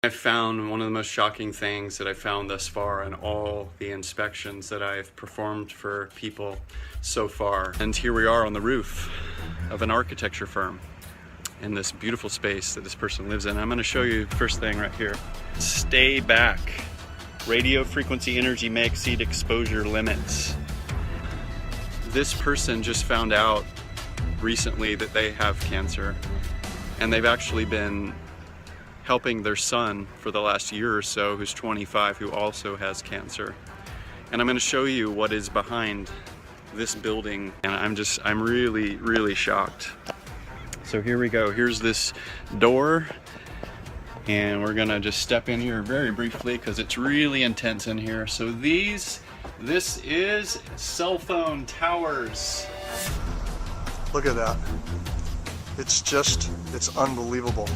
I found one of the most shocking things that I found thus far in all the inspections that I've performed for people so far. And here we are on the roof of an architecture firm in this beautiful space that this person lives in. I'm going to show you the first thing right here. Stay back. Radio frequency energy may exceed exposure limits. This person just found out recently that they have cancer, and they've actually been helping their son for the last year or so, who's 25, who also has cancer. And I'm going to show you what is behind this building, and I'm really shocked. So here we go. Here's this door, and we're gonna just step in here very briefly because it's really intense in here. So this is cell phone towers. Look at that. It's unbelievable.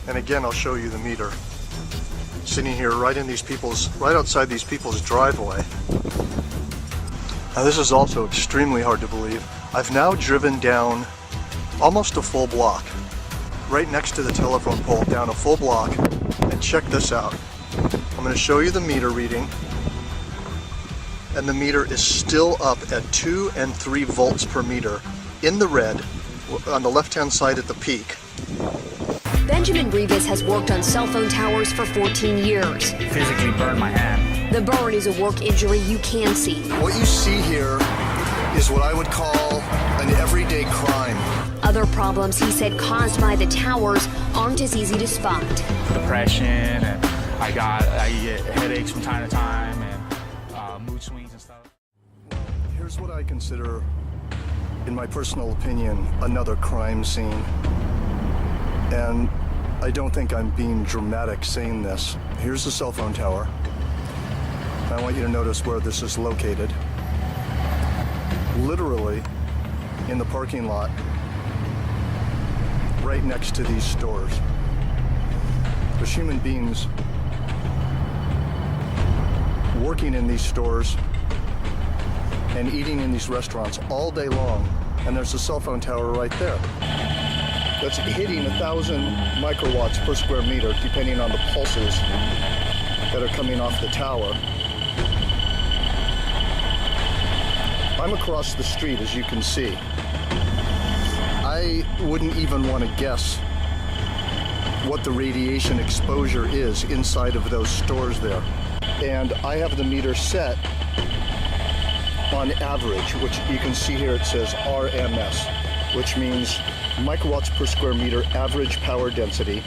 And again, I'll show you the meter. Sitting here right outside these people's driveway. Now this is also extremely hard to believe. I've now driven down almost a full block, right next to the telephone pole, down a full block, and check this out. I'm going to show you the meter reading, and the meter is still up at 2 and 3 volts per meter in the red on the left-hand side at the peak. Benjamin Rivas has worked on cell phone towers for 14 years. Physically burned my hand. The burn is a work injury you can see. What you see here is what I would call an everyday crime. Other problems he said caused by the towers aren't as easy to spot. Depression, and I get headaches from time to time, and mood swings and stuff. Here's what I consider, in my personal opinion, another crime scene. And I don't think I'm being dramatic saying this. Here's the cell phone tower. I want you to notice where this is located. Literally in the parking lot, right next to these stores. There's human beings working in these stores and eating in these restaurants all day long, and there's a cell phone tower right there. That's hitting 1,000 microwatts per square meter, depending on the pulses that are coming off the tower. I'm across the street, as you can see. I wouldn't even want to guess what the radiation exposure is inside of those stores there. And I have the meter set on average, which you can see here it says RMS, which means microwatts per square meter average power density.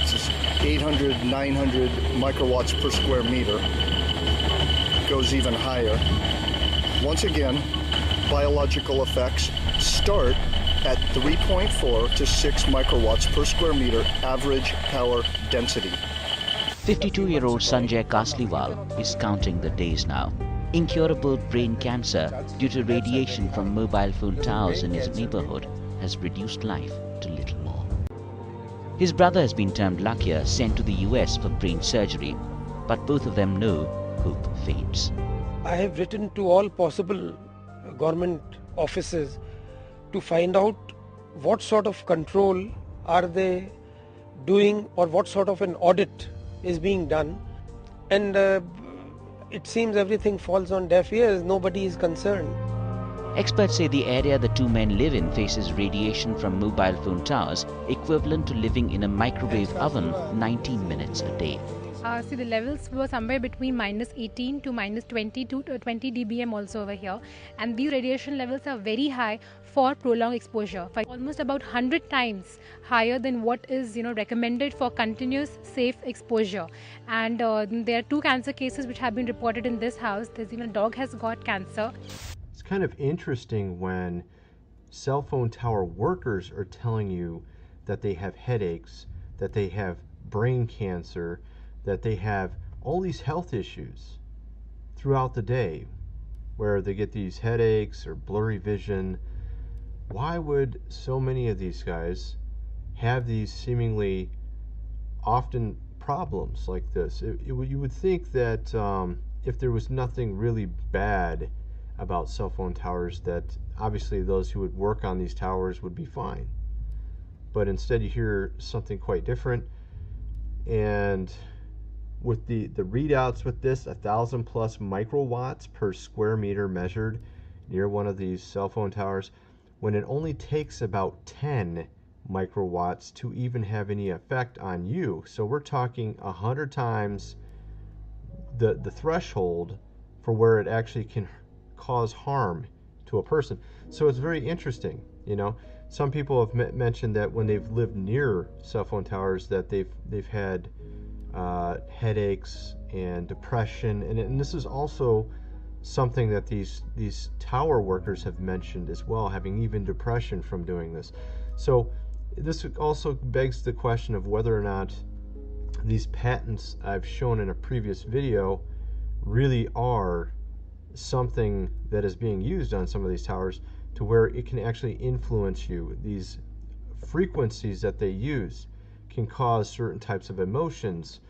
This is 800, 900 microwatts per square meter. Goes even higher. Once again, biological effects start at 3.4 to 6 microwatts per square meter average power density. 52-year-old Sanjay Kasliwal is counting the days now. Incurable brain cancer due to radiation from mobile phone towers in his neighborhood has reduced life to little more. His brother has been termed luckier, sent to the US for brain surgery, but both of them know hope fades. I have written to all possible government offices to find out what sort of control are they doing, or what sort of an audit is being done, and it seems everything falls on deaf ears. Nobody is concerned. Experts say the area the two men live in faces radiation from mobile phone towers equivalent to living in a microwave oven 19 minutes a day. See, the levels were somewhere between -18 to -20 to 20 dBm also over here, and these radiation levels are very high for prolonged exposure, almost about 100 times higher than what is recommended for continuous safe exposure. And there are 2 cancer cases which have been reported in this house. There's even a dog has got cancer. It's kind of interesting when cell phone tower workers are telling you that they have headaches, that they have brain cancer, that they have all these health issues throughout the day, where they get these headaches or blurry vision. Why would so many of these guys have these seemingly often problems like this? You would think that if there was nothing really bad about cell phone towers, that obviously those who would work on these towers would be fine. But instead you hear something quite different. And with the readouts with this, 1,000 plus microwatts per square meter measured near one of these cell phone towers, when it only takes about 10 microwatts to even have any effect on you. So we're talking 100 times the threshold for where it actually can cause harm to a person. So it's very interesting. You know, some people have mentioned that when they've lived near cell phone towers that they've had headaches and depression, and this is also something that these tower workers have mentioned as well, having even depression from doing this. So this also begs the question of whether or not these patents I've shown in a previous video really are something that is being used on some of these towers to where it can actually influence you. These frequencies that they use can cause certain types of emotions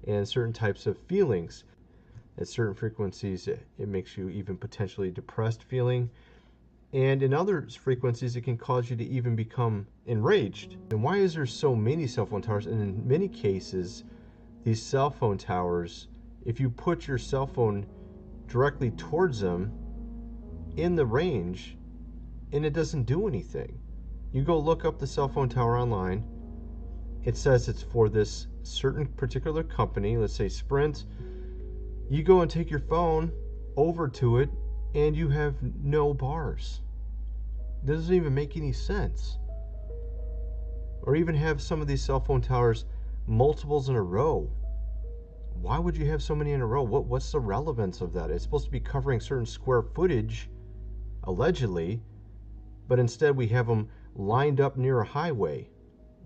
and certain types of feelings. At certain frequencies, it makes you even potentially depressed feeling. And in other frequencies, it can cause you to even become enraged. And why is there so many cell phone towers? And in many cases, these cell phone towers, if you put your cell phone directly towards them in the range, and it doesn't do anything. You go look up the cell phone tower online, it says it's for this certain particular company, let's say Sprint. You go and take your phone over to it and you have no bars. It doesn't even make any sense. Or even have some of these cell phone towers multiples in a row. Why would you have so many in a row? What's the relevance of that? It's supposed to be covering certain square footage, allegedly, but instead we have them lined up near a highway.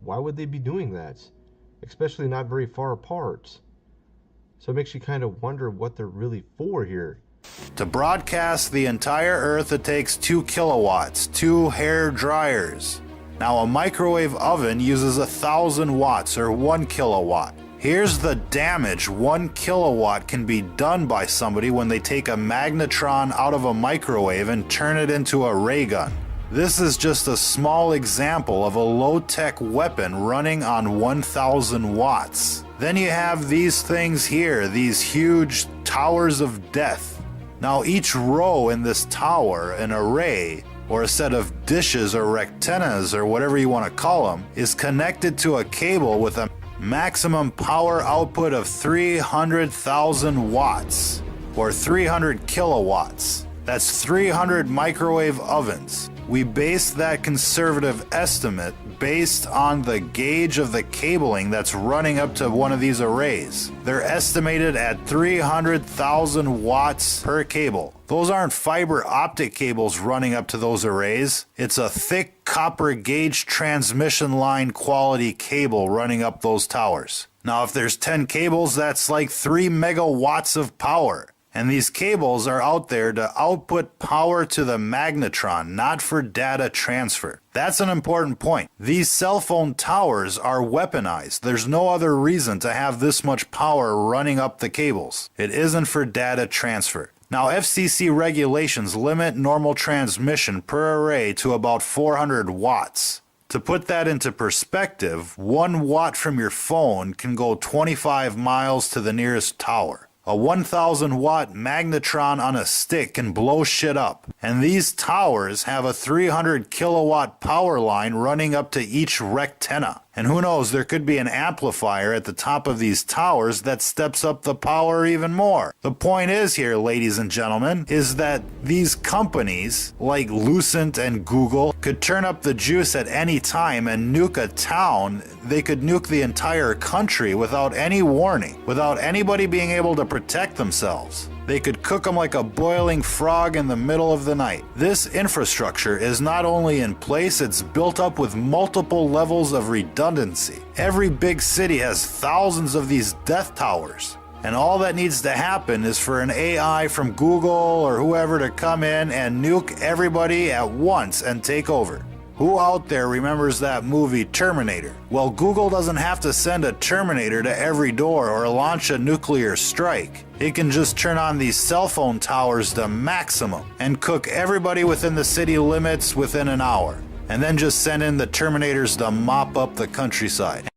Why would they be doing that? Especially not very far apart. So it makes you kind of wonder what they're really for here. To broadcast the entire Earth, it takes 2 kilowatts, 2 hair dryers. Now a microwave oven uses 1,000 watts or 1 kilowatt. Here's the damage 1 kilowatt can be done by somebody when they take a magnetron out of a microwave and turn it into a ray gun. This is just a small example of a low-tech weapon running on 1,000 watts. Then you have these things here, these huge towers of death. Now each row in this tower, an array, or a set of dishes or rectennas or whatever you want to call them, is connected to a cable with a maximum power output of 300,000 watts, or 300 kilowatts. That's 300 microwave ovens. We base that conservative estimate based on the gauge of the cabling that's running up to one of these arrays. They're estimated at 300,000 watts per cable. Those aren't fiber optic cables running up to those arrays. It's a thick copper gauge transmission line quality cable running up those towers. Now if there's 10 cables, that's like 3 megawatts of power. And these cables are out there to output power to the magnetron, not for data transfer. That's an important point. These cell phone towers are weaponized. There's no other reason to have this much power running up the cables. It isn't for data transfer. Now, FCC regulations limit normal transmission per array to about 400 watts. To put that into perspective, 1 watt from your phone can go 25 miles to the nearest tower. A 1,000 watt magnetron on a stick can blow shit up. And these towers have a 300 kilowatt power line running up to each rectenna. And who knows, there could be an amplifier at the top of these towers that steps up the power even more. The point is here, ladies and gentlemen, is that these companies like Lucent and Google could turn up the juice at any time and nuke a town. They could nuke the entire country without any warning, without anybody being able to protect themselves. They could cook them like a boiling frog in the middle of the night. This infrastructure is not only in place, it's built up with multiple levels of redundancy. Every big city has thousands of these death towers. And all that needs to happen is for an AI from Google or whoever to come in and nuke everybody at once and take over. Who out there remembers that movie Terminator? Well, Google doesn't have to send a Terminator to every door or launch a nuclear strike. It can just turn on these cell phone towers to maximum and cook everybody within the city limits within an hour. And then just send in the Terminators to mop up the countryside.